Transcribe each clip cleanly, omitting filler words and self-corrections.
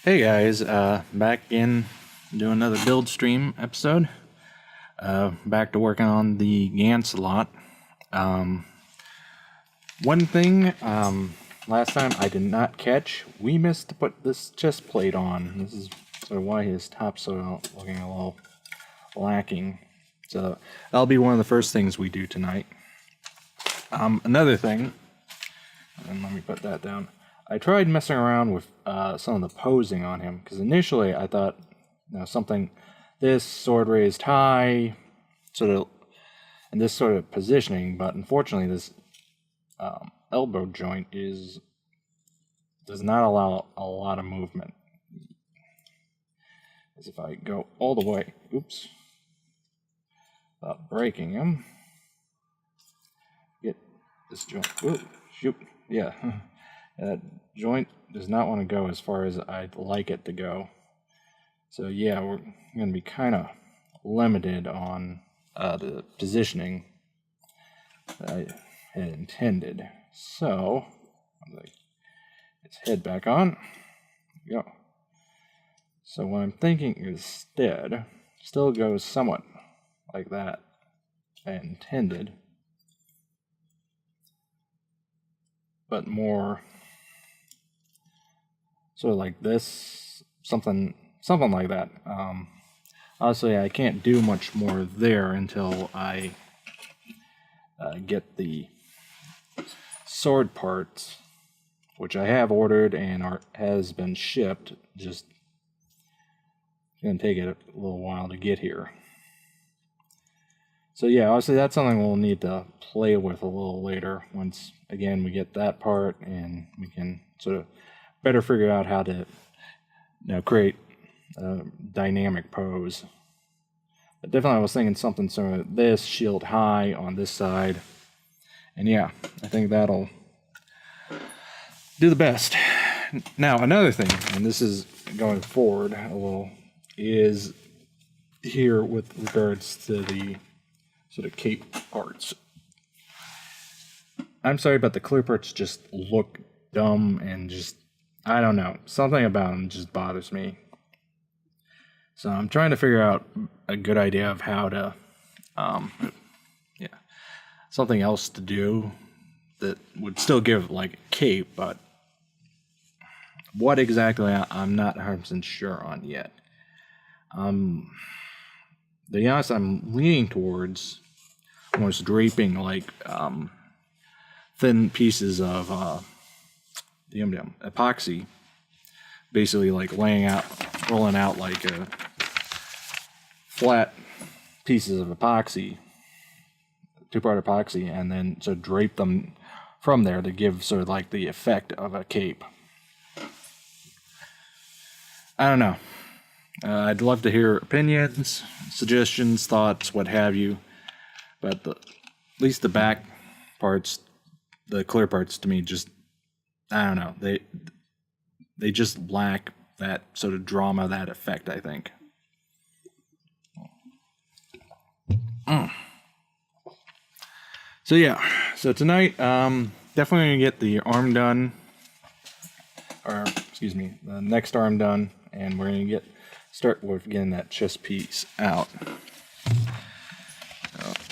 Hey guys, back in doing another build stream episode. Back to working on the Gyancelot. One thing, last time I did not catch, we missed to put this chest plate on. This is sort of why his top's looking a little lacking. So that'll be one of the first things we do tonight. Another thing, and let me put that down. I tried messing around with some of the posing on him, because initially I thought, something, this sword raised high, and this sort of positioning, but unfortunately this elbow joint does not allow a lot of movement. As if I go all the way, without breaking him, get this joint, yeah. That joint does not want to go as far as I'd like it to go. So yeah, we're going to be kind of limited on the positioning that I had intended. So, let's head back on. There we go. So what I'm thinking instead, still goes somewhat like that I intended, but more sort of like this, something like that. Honestly, I can't do much more there until I get the sword parts, which I have ordered and has been shipped. Just gonna take it a little while to get here. So yeah, obviously that's something we'll need to play with a little later once, again, we get that part and we can sort of better figure out how to create a dynamic pose. But definitely I was thinking something sort of this, shield high on this side. And yeah, I think that'll do the best. Now another thing, and this is going forward a little, is here with regards to the sort of cape parts. I'm sorry, but the clear parts just look dumb and just, I don't know, something about them just bothers me. So I'm trying to figure out a good idea of how to, something else to do that would still give like a cape, but what exactly I'm not 100% sure on yet. To be honest, I'm leaning towards almost draping like thin pieces of epoxy, basically like rolling out like flat pieces of epoxy, two-part epoxy, and then so drape them from there to give sort of like the effect of a cape. I don't know. I'd love to hear opinions, suggestions, thoughts, what have you. But at least the back parts, the clear parts, to me, just, I don't know. They just lack that sort of drama, that effect, I think. So yeah, so tonight, definitely gonna get the arm done, or excuse me, the next arm done, and we're gonna start with getting that chest piece out.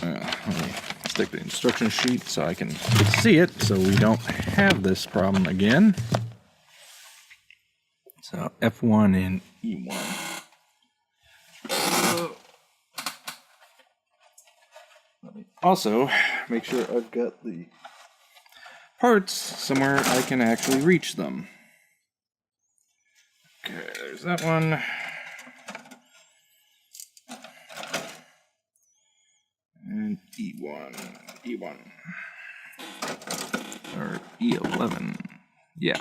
Let me stick the instruction sheet so I can see it, so we don't have this problem again. So F1 and E1. Let me also make sure I've got the parts somewhere I can actually reach them. Okay, there's that one. And E1, or E11, yeah.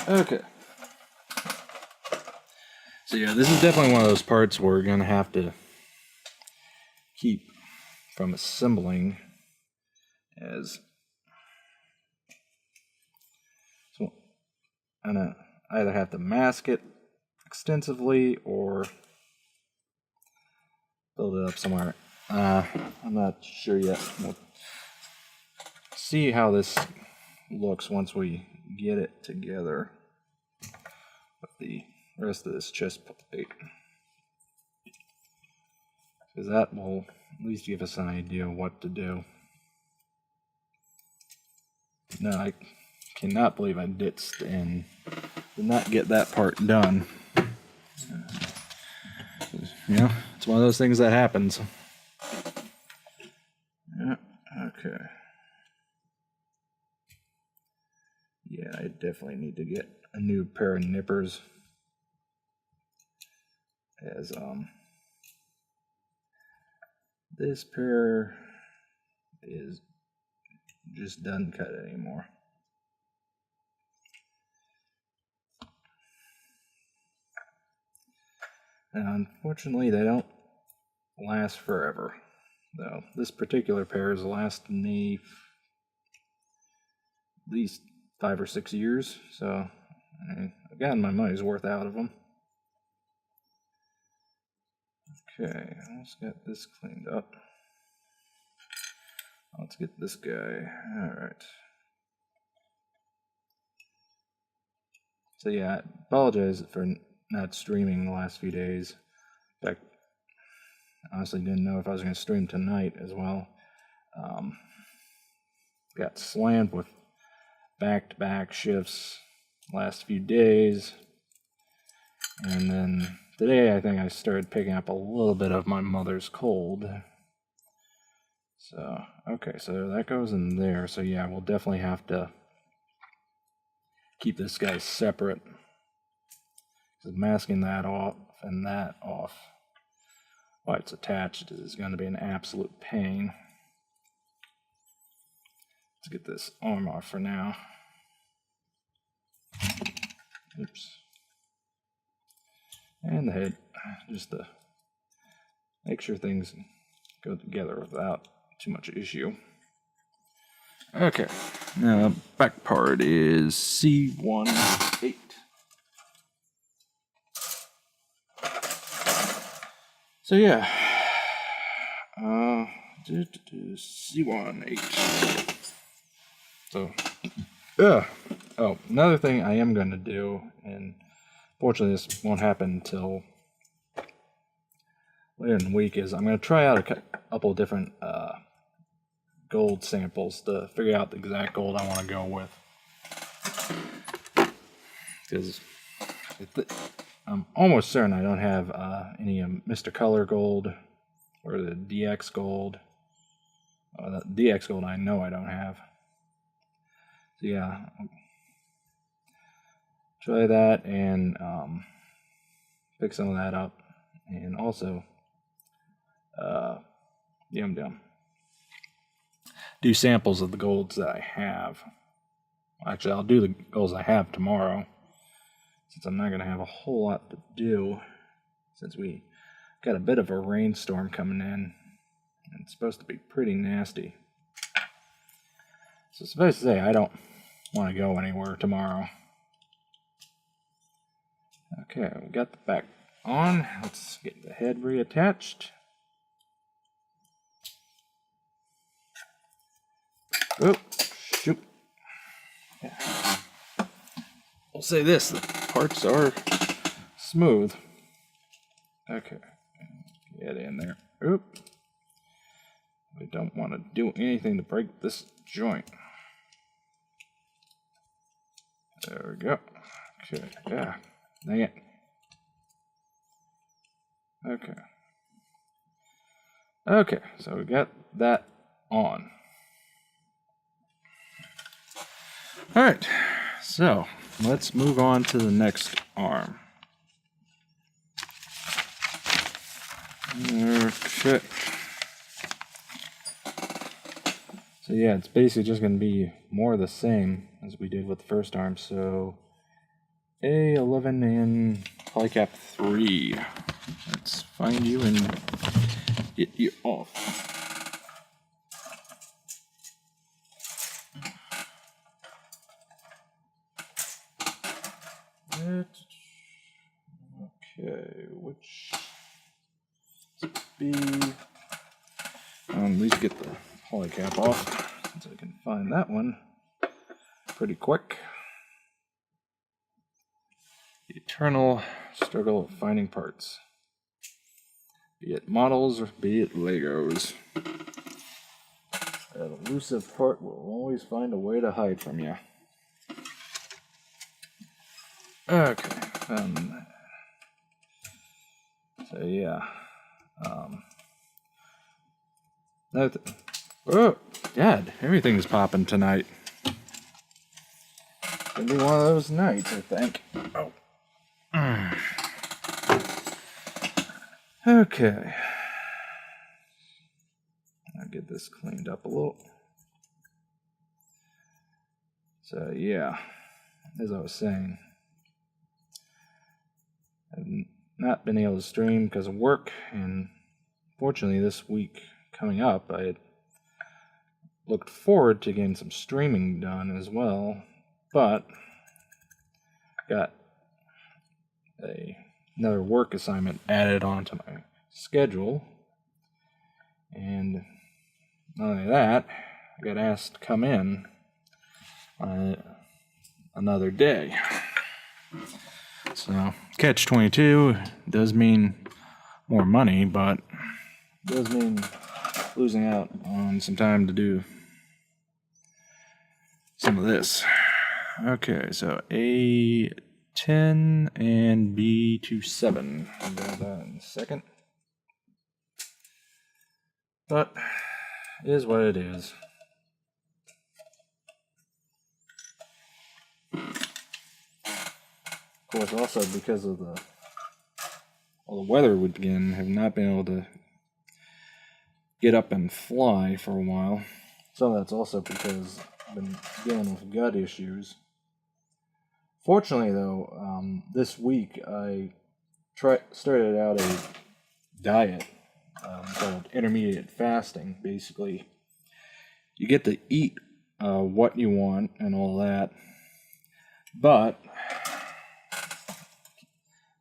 Okay. So yeah, this is definitely one of those parts we're gonna have to keep from assembling, as so I'm gonna either have to mask it extensively or build it up somewhere. I'm not sure yet. We'll see how this looks once we get it together. the rest of this chest plate, because that will at least give us an idea of what to do. No, I cannot believe I ditzed and did not get that part done. You know, it's one of those things that happens. Yeah, okay. Yeah, I definitely need to get a new pair of nippers, as this pair is just doesn't cut anymore. And unfortunately, they don't last forever. Though this particular pair has lasted me at least 5 or 6 years, so I've gotten my money's worth out of them. Okay, let's get this cleaned up. Let's get this guy. Alright. So yeah, I apologize for not streaming the last few days. In fact, I honestly didn't know if I was going to stream tonight as well. Got slammed with back-to-back shifts last few days. And then today I think I started picking up a little bit of my mother's cold. So, okay, so that goes in there. So yeah, we'll definitely have to keep this guy separate. Because masking that off and that off while it's attached is going to be an absolute pain. Let's get this arm off for now. Oops. And the head, just to make sure things go together without too much issue. Okay, now back part is C18. So yeah, C18. So, oh, another thing I am going to do, and fortunately this won't happen until later in the week, is I'm going to try out a couple of different gold samples to figure out the exact gold I want to go with. Because I'm almost certain I don't have any Mr. Color gold or the DX gold. The DX gold I know I don't have. So yeah, try that and pick some of that up, and also do samples of the golds that I have. Actually, I'll do the golds I have tomorrow, since I'm not going to have a whole lot to do, since we got a bit of a rainstorm coming in. It's supposed to be pretty nasty. So suffice to say, I don't want to go anywhere tomorrow. Okay, we got the back on. Let's get the head reattached. Oh, shoot. Yeah. We'll say this, the parts are smooth. Okay, get in there. Oop. We don't want to do anything to break this joint. There we go. Okay, yeah. Dang it. Okay. Okay, so we got that on. Alright, so let's move on to the next arm. Okay. So yeah, it's basically just going to be more of the same as we did with the first arm. So A11 and polycap 3. Let's find you and get you off. Okay, which be at least get the polycap off, since I can find that one pretty quick. The eternal struggle of finding parts. Be it models or be it Legos. That elusive part will always find a way to hide from you. Okay. So yeah. Oh, Dad, everything's popping tonight. Gonna be one of those nights, I think. Oh. Okay. I'll get this cleaned up a little. So yeah, as I was saying, I've not been able to stream because of work, and fortunately this week coming up, I had looked forward to getting some streaming done as well, but got another work assignment added onto my schedule, and not only that, I got asked to come in another day. So, catch-22 does mean more money, but does mean losing out on some time to do some of this. Okay, so A10 and B27. I'll do that in a second. But it is what it is. Of course, also because of the weather would again have not been able to get up and fly for a while. Some of that's also because I've been dealing with gut issues. Fortunately, though, this week I started out a diet called intermediate fasting. Basically, you get to eat what you want and all that, but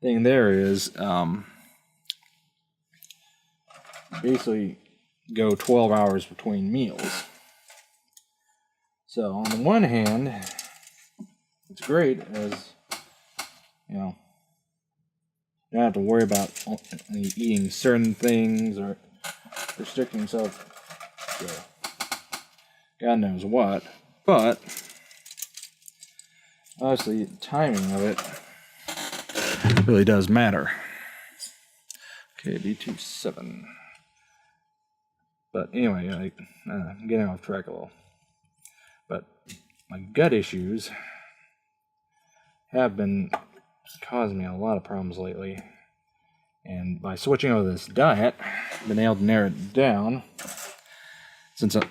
thing there is basically go 12 hours between meals. So on the one hand, it's great as, you know, you don't have to worry about eating certain things or restricting yourself to God knows what, but honestly, the timing of it really does matter. Okay, B27. But anyway, I'm getting off track a little. But my gut issues have been causing me a lot of problems lately. And by switching over to this diet, I've been able to narrow it down. Since in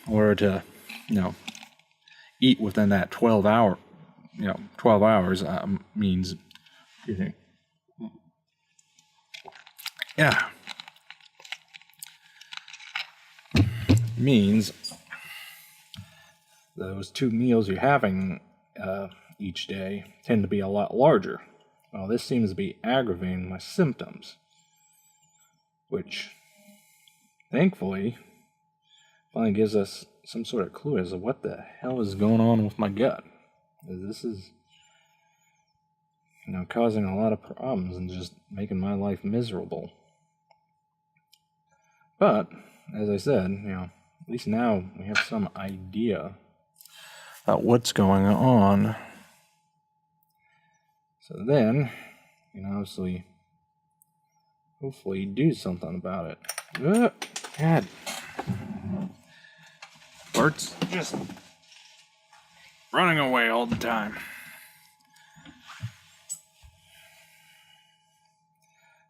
order to, eat within that 12 hours means, means those 2 meals you're having each day tend to be a lot larger. Well, this seems to be aggravating my symptoms, which thankfully finally gives us some sort of clue as to what the hell is going on with my gut. This is, causing a lot of problems and just making my life miserable. But, as I said, at least now we have some idea about what's going on. So then, obviously, hopefully do something about it. God. Bart's just running away all the time.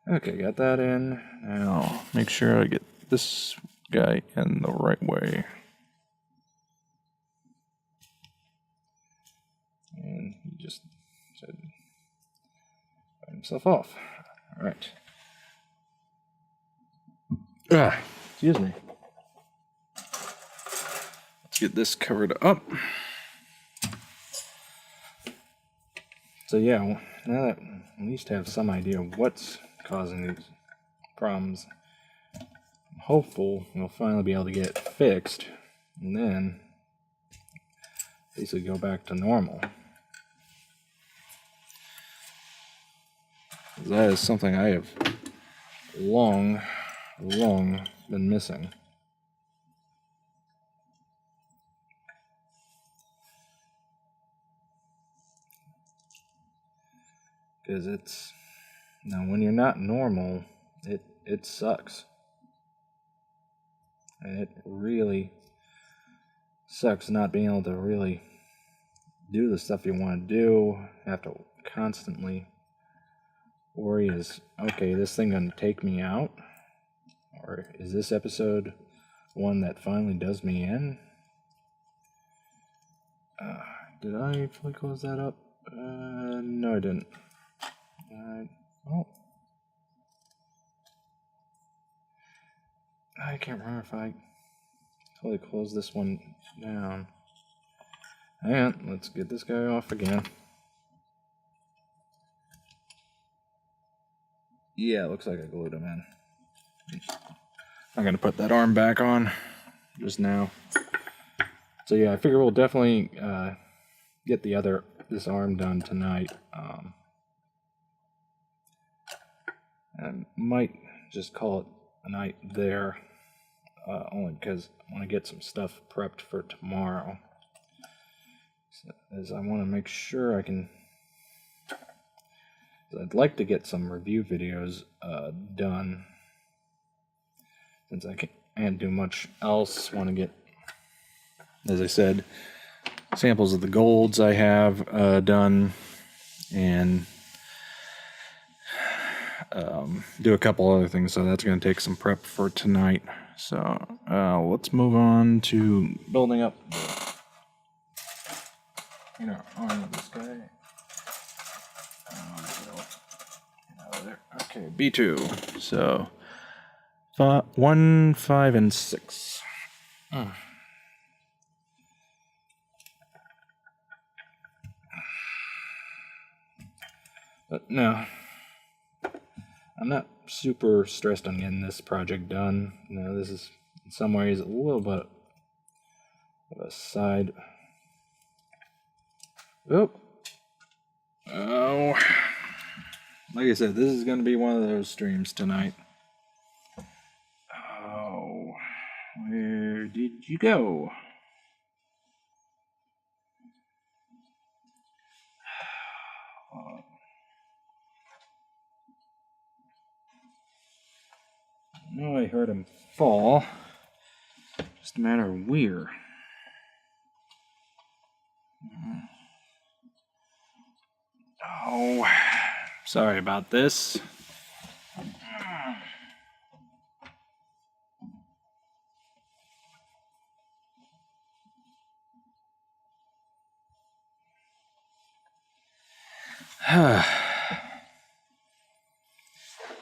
Okay, got that in. Now, make sure I get this guy in the right way. And he just said, find himself off. All right. Excuse me. Let's get this covered up. So yeah, now that I at least have some idea of what's causing these problems, I'm hopeful we'll finally be able to get it fixed, and then basically go back to normal. That is something I have long been missing. Because it's, when you're not normal, it sucks. And it really sucks not being able to really do the stuff you want to do. Have to constantly worry, is, okay, this thing gonna take me out? Or is this episode one that finally does me in? Did I fully close that up? No, I didn't. Oh. I can't remember if I totally closed this one down. Hang on, let's get this guy off again. Yeah, it looks like I glued him in. I'm gonna put that arm back on just now. So yeah, I figure we'll definitely get this arm done tonight. And might just call it a night there, only because I want to get some stuff prepped for tomorrow. So, as I want to make sure I can. I'd like to get some review videos done, since I can't do much else. Want to get, as I said, samples of the golds I have done, and do a couple other things. So that's going to take some prep for tonight. So let's move on to building up the arm of this guy. Okay, B2. So 1, 5, and 6. But no, I'm not super stressed on getting this project done. This is in some ways a little bit of a side. Oh, like I said, this is going to be one of those streams tonight. Oh, where did you go? I know I heard him fall. Just a matter of where. Oh, sorry about this.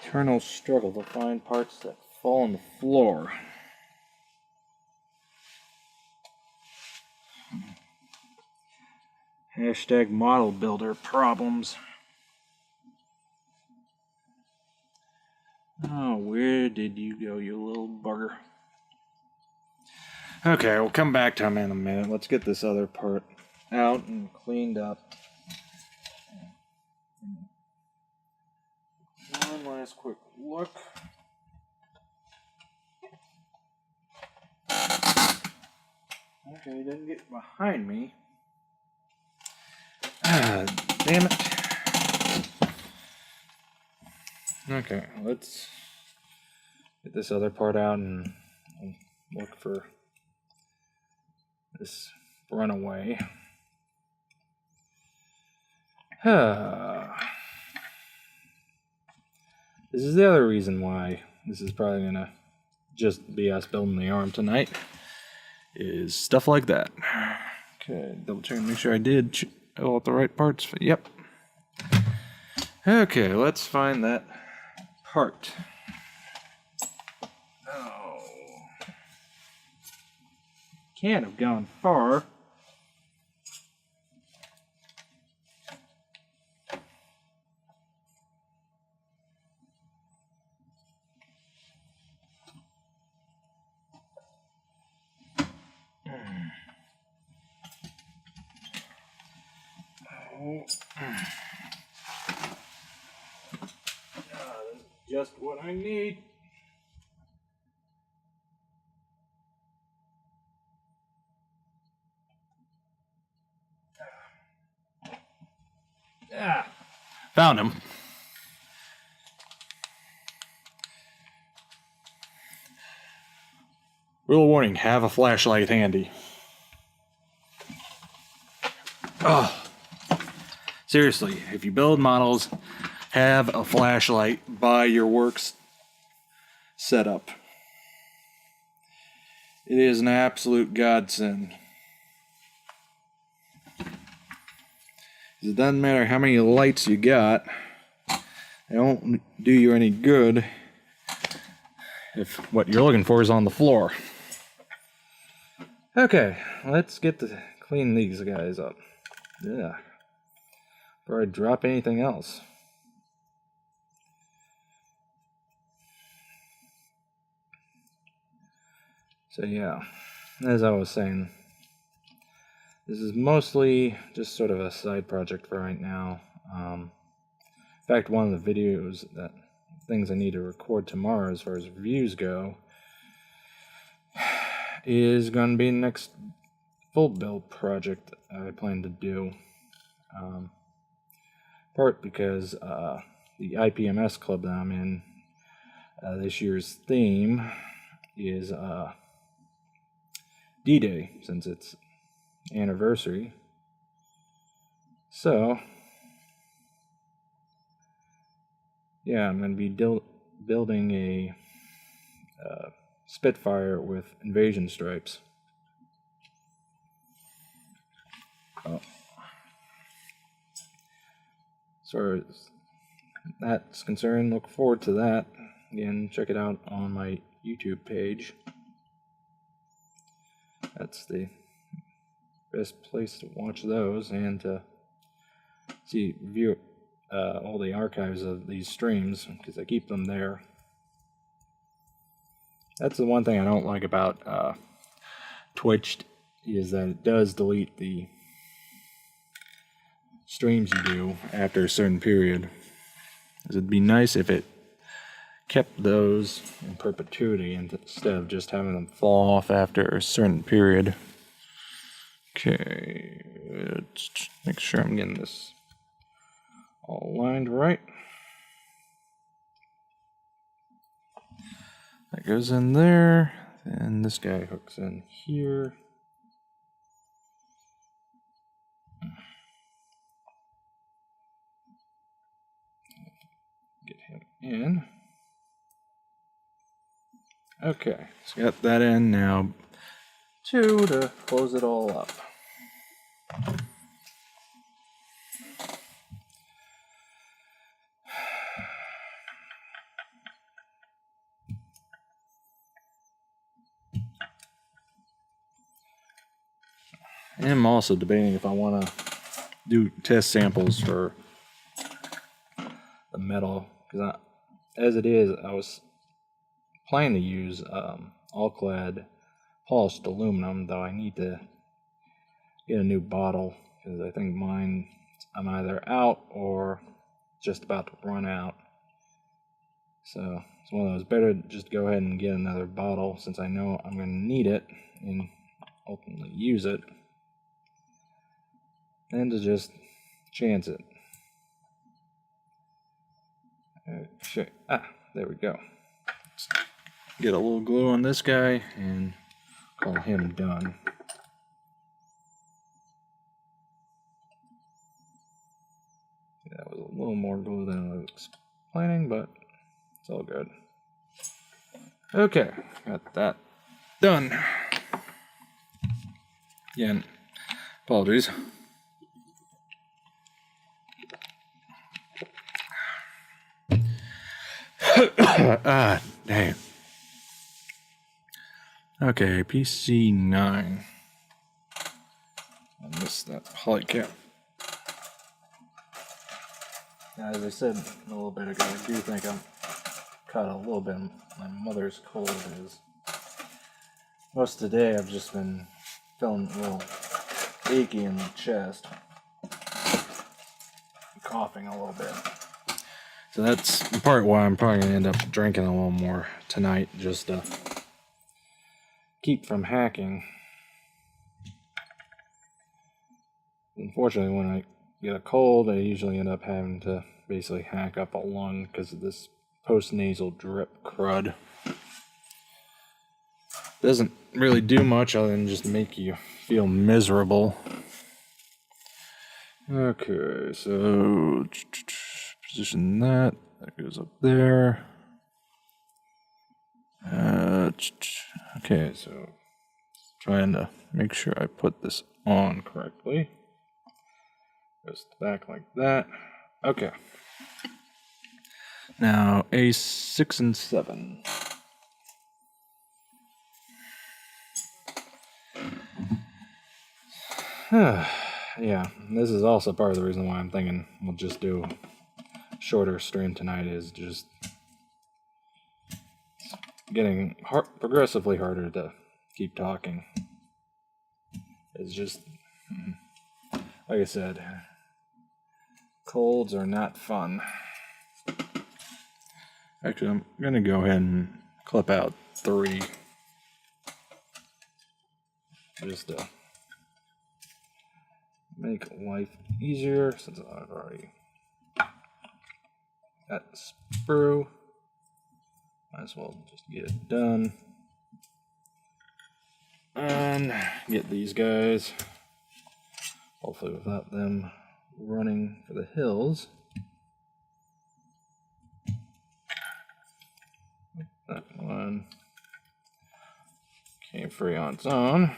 Eternal struggle to find parts that fall on the floor. Hashtag model builder problems. Oh, where did you go, you little bugger? Okay, we'll come back to him in a minute. Let's get this other part out and cleaned up. One last quick look. Okay, he didn't get behind me. Ah, damn it. Okay, let's get this other part out and look for this runaway. This is the other reason why this is probably gonna just be us building the arm tonight, is stuff like that. Okay, double check and make sure I did all the right parts. Yep. Okay, let's find that part. Oh. Can't have gone far. just what I need. Ah, found him. Real warning, have a flashlight handy. Oh, seriously, if you build models, have a flashlight by your works setup. It is an absolute godsend. It doesn't matter how many lights you got, they won't do you any good if what you're looking for is on the floor. Okay, let's get to clean these guys up. Yeah. Before I drop anything else. So yeah, as I was saying, this is mostly just sort of a side project for right now. In fact, one of the videos things I need to record tomorrow as far as reviews go is going to be the next full build project I plan to do. Part because the IPMS club that I'm in, this year's theme is D-Day, since it's anniversary. So yeah, I'm going to be building a Spitfire with invasion stripes. Oh. As far as that's concerned, look forward to that. Again, check it out on my YouTube page. That's the best place to watch those and to view all the archives of these streams, because I keep them there. That's the one thing I don't like about Twitch, is that it does delete the streams you do after a certain period. It'd be nice if it kept those in perpetuity instead of just having them fall off after a certain period. Okay, let's make sure I'm getting this all lined right. That goes in there, and this guy hooks in here. Get him in. Okay, so got that in now. 2 to close it all up. I'm also debating if I want to do test samples for the metal, because as it is, I was planning to use all-clad polished aluminum, though I need to get a new bottle, because I think mine, I'm either out or just about to run out. So it's one of those, better just go ahead and get another bottle, since I know I'm going to need it and ultimately use it, and to just chance it. Okay. There we go. Let's get a little glue on this guy and call him done. That was a little more glue than I was planning, but it's all good. Okay, got that done. Again, apologies. Dang. Okay, PC9. I missed that polycap. Now, as I said a little bit ago, I do think I'm caught a little bit of my mother's cold. Is most of the day I've just been feeling a little achy in the chest, coughing a little bit. So that's part why I'm probably going to end up drinking a little more tonight, just to keep from hacking. Unfortunately, when I get a cold, I usually end up having to basically hack up a lung because of this post-nasal drip crud. Doesn't really do much other than just make you feel miserable. Okay, so position that goes up there. Okay, so trying to make sure I put this on correctly. Goes back like that. Okay. Now A6 and 7. Yeah, this is also part of the reason why I'm thinking we'll just do a shorter stream tonight, is just getting progressively harder to keep talking. It's just, like I said, colds are not fun. Actually, I'm going to go ahead and clip out 3. Just to make life easier, since I've already got the sprue. Might as well just get it done. And get these guys, hopefully without them running for the hills. That one came free on its own.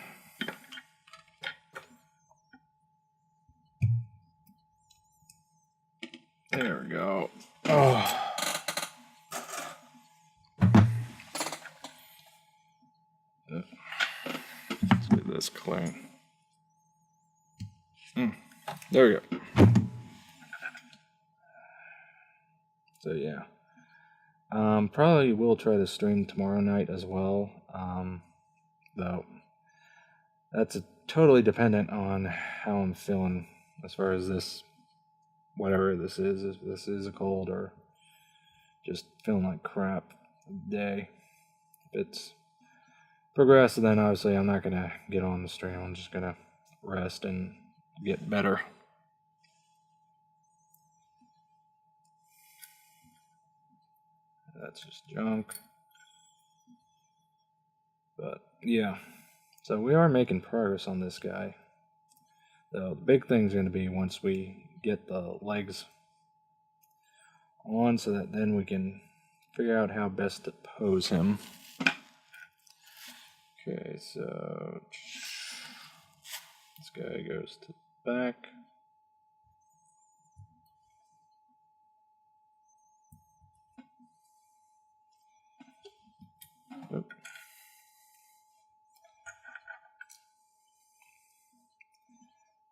There we go. Oh. Let's get this clean. There we go. So yeah. Probably will try to stream tomorrow night as well. Though that's totally dependent on how I'm feeling as far as this, whatever this is, if this is a cold or just feeling like crap day. If it's progressive, then obviously I'm not gonna get on the stream. I'm just gonna rest and get better. That's just junk. But yeah, so we are making progress on this guy. Though the big thing is going to be once we get the legs on, so that then we can figure out how best to pose him. Okay, so this guy goes to the back. Oop.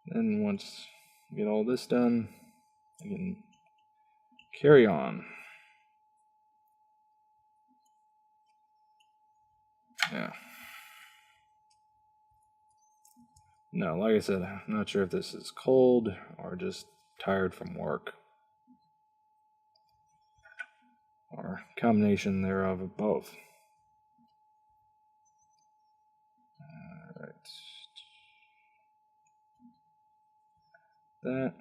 Then once we get all this done, I can carry on. Yeah. No, like I said, I'm not sure if this is cold or just tired from work. Or combination thereof of both. Alright. That.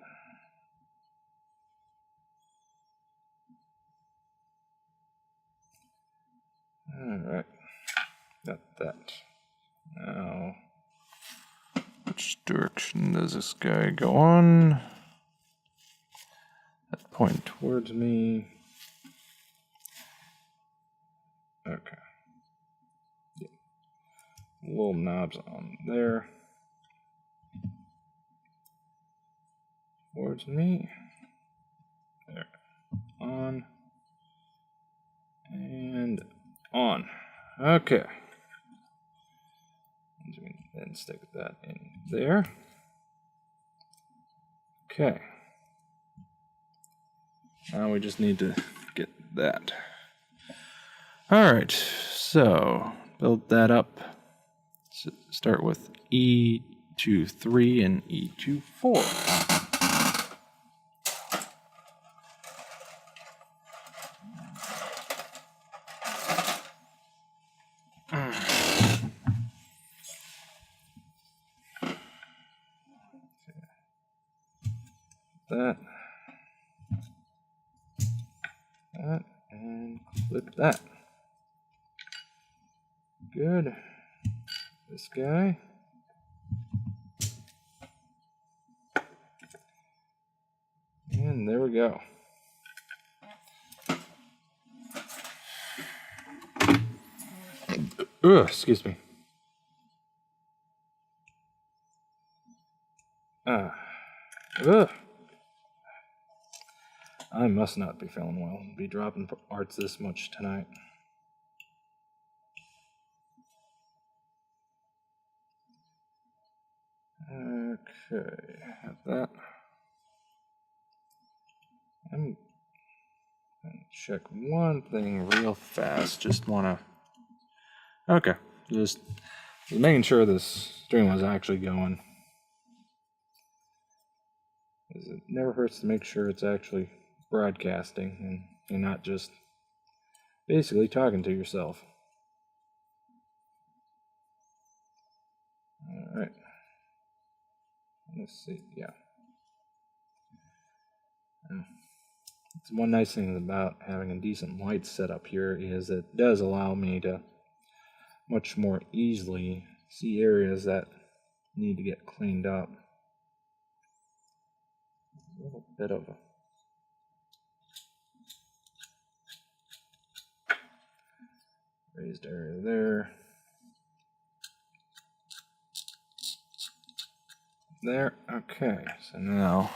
Alright. Got that. Now, which direction does this guy go on? That point towards me. Okay. Yeah. Little knobs on there. Towards me. There. On. And on. Okay. Then stick that in there. Okay. Now we just need to get that. Alright, so build that up. Start with E23 and E24. that, that, and clip that. Good. This guy. And there we go. Ugh, excuse me. Ugh. I must not be feeling well. Be dropping parts this much tonight. Okay, have that. I'm gonna check one thing real fast. Just wanna. Okay, just making sure this stream was actually going. It never hurts to make sure it's actually broadcasting and you're not just basically talking to yourself. Alright. Let's see, yeah. It's one nice thing about having a decent light setup here is it does allow me to much more easily see areas that need to get cleaned up. A little bit of a raised area there. There, okay, so now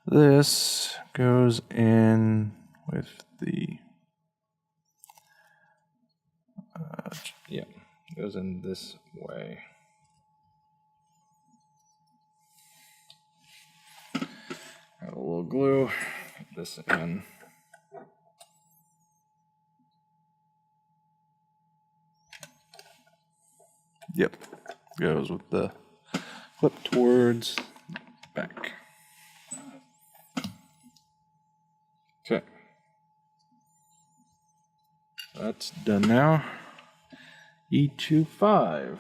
this goes in with the, yeah, goes in this way. Got a little glue, get this in. Yep, goes with the clip towards back. Okay, that's done now. E25.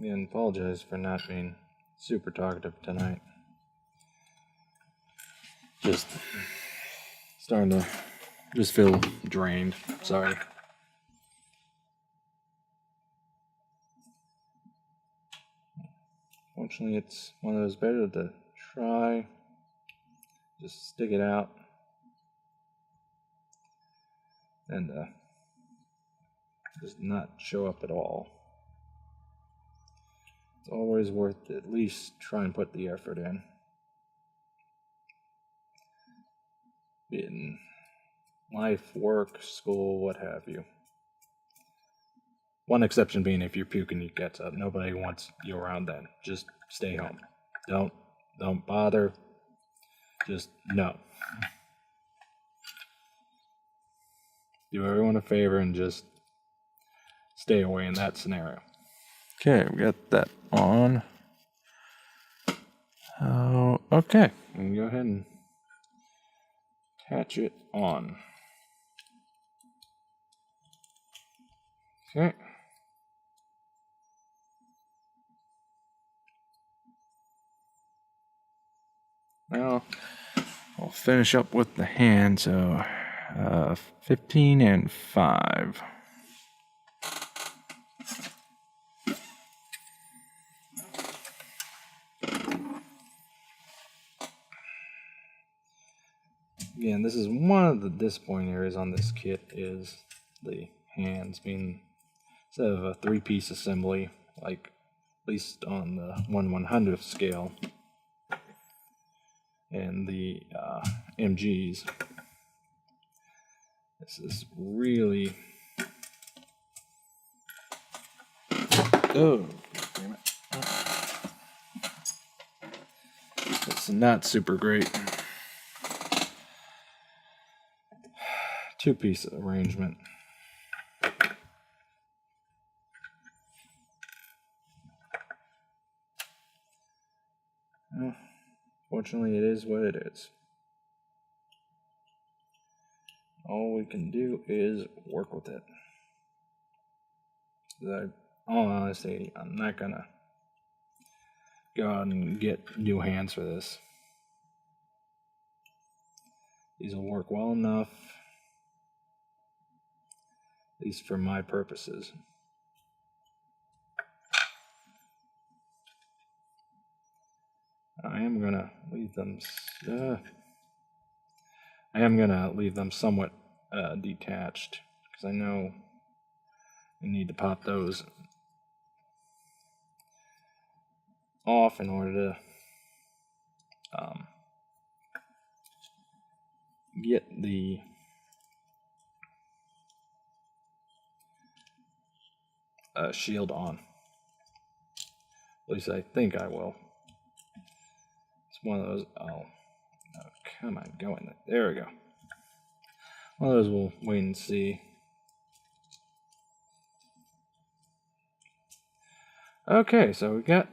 And apologize for not being super talkative tonight. Just starting to just feel drained. Sorry. Fortunately, it's one of those better to try. Just stick it out. And just not show up at all. It's always worth to at least try and put the effort in. In life, work, school, what have you. One exception being if you're puking your guts up. Nobody wants you around then. Just stay home. Don't bother. Just no. Do everyone a favor and just stay away in that scenario. Okay, we got that on. Okay, we can go ahead and attach it on. Okay. Now, I'll finish up with the hand, so 15 and 5. Again, this is one of the disappointing areas on this kit is the hands being, instead of a 3-piece assembly, like at least on the 1/100th scale, and the MGs. This is really, oh, damn it. It's not super great. 2-piece arrangement. Well, fortunately, it is what it is. All we can do is work with it. All honesty, I'm not gonna go out and get new hands for this. These will work well enough, at least for my purposes. I am gonna leave them. I am gonna leave them somewhat detached because I know I need to pop those off in order to get the shield on. At least I think I will. It's one of those. Oh, come on, go in there. There we go. One of those we'll wait and see. Okay, so we got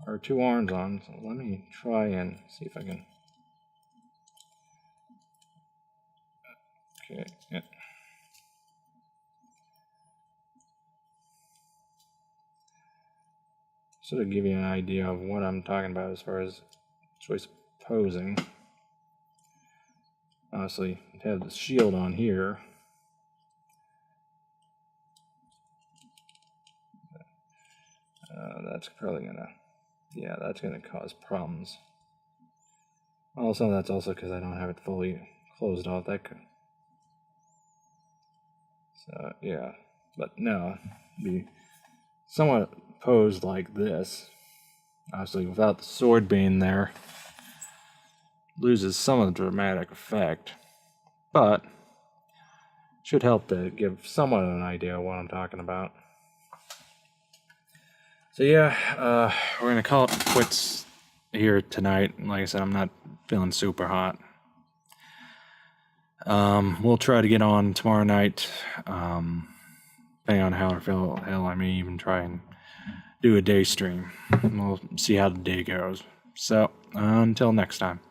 our two arms on. So let me try and see if I can. Okay. Yeah. Sort of give you an idea of what I'm talking about as far as choice posing. Honestly, I have the shield on here. That's probably gonna, yeah, that's gonna cause problems. Also, that's also because I don't have it fully closed off. That could. So yeah, but no, be somewhat posed like this. Obviously, without the sword being there, loses some of the dramatic effect, but should help to give somewhat of an idea of what I'm talking about. So yeah, we're gonna call it quits here tonight. Like I said, I'm not feeling super hot. We'll try to get on tomorrow night. Depending on how I feel, hell, I may even try and do a day stream. We'll see how the day goes. So, until next time.